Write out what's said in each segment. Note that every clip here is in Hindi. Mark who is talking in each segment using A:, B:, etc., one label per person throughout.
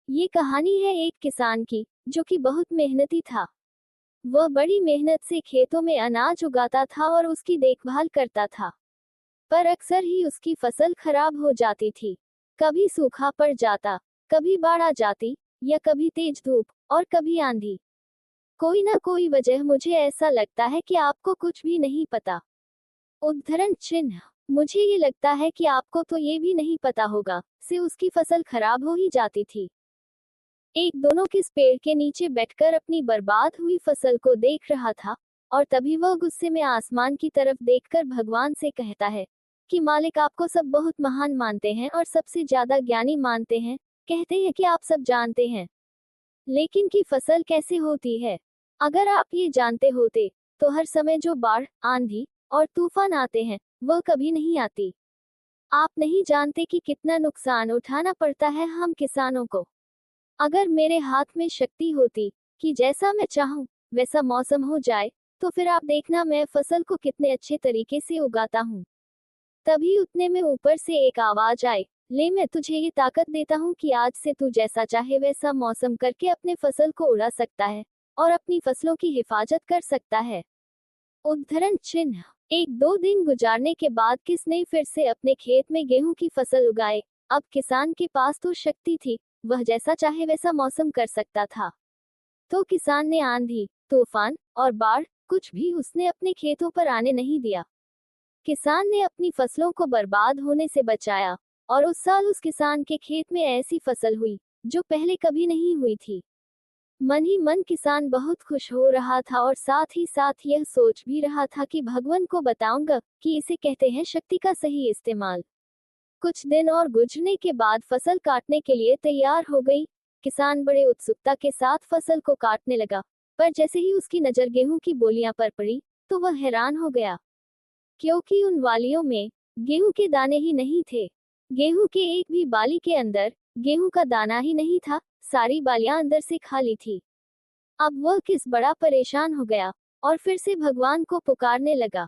A: ये कहानी है एक किसान की, जो कि बहुत मेहनती था। वह बड़ी मेहनत से खेतों में अनाज उगाता था और उसकी देखभाल करता था। पर अक्सर ही उसकी फसल खराब हो जाती थी। कभी सूखा पड़ जाता, कभी बाढ़ आ जाती, या कभी तेज धूप, और कभी आंधी। कोई ना कोई वजह। मुझे ऐसा लगता है कि आपको कुछ भी नहीं पता। उद्धरण चिन्ह। मुझे ये लगता है कि आपको तो ये भी नहीं पता होगा, से उसकी फसल खराब हो ही जाती थी। एक दोनों किस पेड़ के नीचे बैठकर अपनी बर्बाद हुई फसल को देख रहा था, और तभी वह गुस्से में आसमान की तरफ देखकर भगवान से कहता है कि मालिक, आपको सब बहुत महान मानते हैं और सबसे ज्यादा ज्ञानी मानते हैं। कहते हैं कि आप सब जानते हैं, लेकिन की फसल कैसे होती है? अगर आप ये जानते होते, तो हर समय जो बाढ़, आंधी और तूफान आते हैं, वह कभी नहीं आती। आप नहीं जानते कि कितना नुकसान उठाना पड़ता है हम किसानों को। अगर मेरे हाथ में शक्ति होती कि जैसा मैं चाहूं वैसा मौसम हो जाए, तो फिर आप देखना मैं फसल को कितने अच्छे तरीके से उगाता हूं। तभी उतने में ऊपर से एक आवाज आई, ले, मैं तुझे ये ताकत देता हूं कि आज से तू जैसा चाहे वैसा मौसम करके अपने फसल को उड़ा सकता है और अपनी फसलों की हिफाजत कर सकता है। उद्धरण चिन्ह। एक दो दिन गुजारने के बाद किसने फिर से अपने खेत में गेहूं की फसल उगाए। अब किसान के पास तो शक्ति थी, वह जैसा चाहे वैसा मौसम कर सकता था। तो किसान ने आंधी, तूफान और बाढ़, कुछ भी उसने अपने खेतों पर आने नहीं दिया। किसान ने अपनी फसलों को बर्बाद होने से बचाया, और उस साल उस किसान के खेत में ऐसी फसल हुई जो पहले कभी नहीं हुई थी। मन ही मन किसान बहुत खुश हो रहा था और साथ ही साथ यह सोच भी रहा था कि भगवान को बताऊंगा कि इसे कहते हैं शक्ति का सही इस्तेमाल। कुछ दिन और गुजरने के बाद फसल काटने के लिए तैयार हो गई। किसान बड़े उत्सुकता के साथ फसल को काटने लगा, पर जैसे ही उसकी नजर गेहूं की बोलियां पर पड़ी, तो वह हैरान हो गया, क्योंकि उन वालियों में गेहूं के दाने ही नहीं थे। गेहूं के एक भी बाली के अंदर गेहूं का दाना ही नहीं था, सारी बालियां अंदर से खाली थी। अब वह किस बड़ा परेशान हो गया, और फिर से भगवान को पुकारने लगा।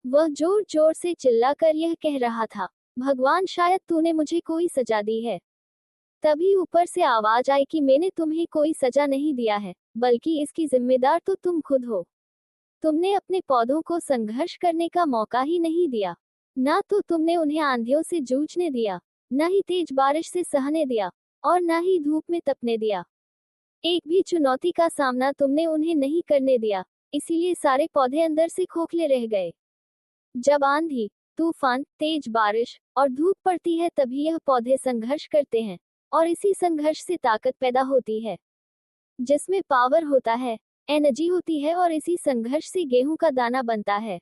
A: वह जोर जोर से चिल्लाकर यह कह रहा था, भगवान, शायद तूने मुझे कोई सजा दी है। तभी ऊपर से आवाज आई कि मैंने तुम्हें कोई सजा नहीं दिया है, बल्कि इसकी जिम्मेदार तो तुम खुद हो। तुमने अपने पौधों को संघर्ष करने का मौका ही नहीं दिया। ना तो तुमने उन्हें आंधियों से जूझने दिया, न ही तेज बारिश से सहने दिया, और न ही धूप में तपने दिया। एक भी चुनौती का सामना तुमने उन्हें नहीं करने दिया, इसीलिए सारे पौधे अंदर से खोखले रह गए। जब आंधी, तूफान, तेज बारिश और धूप पड़ती है, तभी यह पौधे संघर्ष करते हैं, और इसी संघर्ष से ताकत पैदा होती है, जिसमें पावर होता है, एनर्जी होती है, और इसी संघर्ष से गेहूं का दाना बनता है।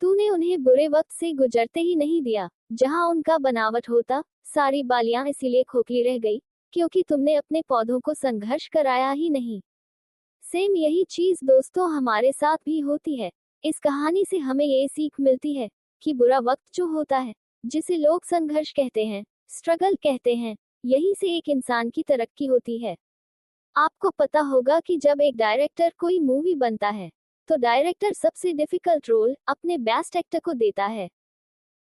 A: तूने उन्हें बुरे वक्त से गुजरते ही नहीं दिया, जहां उनका बनावट होता। सारी बालियां इसीलिए खोखली रह गई, क्योंकि तुमने अपने पौधों को संघर्ष कराया ही नहीं। सेम यही चीज दोस्तों हमारे साथ भी होती है। इस कहानी से हमें ये सीख मिलती है कि बुरा वक्त जो होता है, जिसे लोग संघर्ष कहते हैं, स्ट्रगल कहते हैं, यही से एक इंसान की तरक्की होती है। आपको पता होगा कि जब एक डायरेक्टर कोई मूवी बनता है, तो डायरेक्टर सबसे डिफिकल्ट रोल अपने बेस्ट एक्टर को देता है।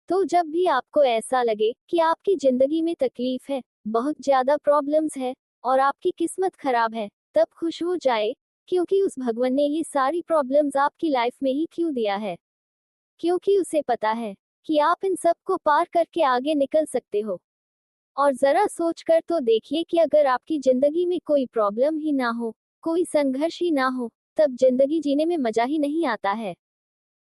A: तो जब भी आपको ऐसा लगे कि आपकी जिंदगी में तकलीफ है, बहुत ज्यादा प्रॉब्लम्स है, और आपकी किस्मत खराब है, तब खुश हो जाए, क्योंकि उस भगवान ने ये सारी प्रॉब्लम्स आपकी लाइफ में ही क्यों दिया है। क्योंकि उसे पता है कि आप इन सब को पार करके आगे निकल सकते हो। और जरा सोच कर तो देखिए कि अगर आपकी जिंदगी में कोई प्रॉब्लम ही ना हो, कोई संघर्ष ही ना हो, तब जिंदगी जीने में मजा ही नहीं आता है।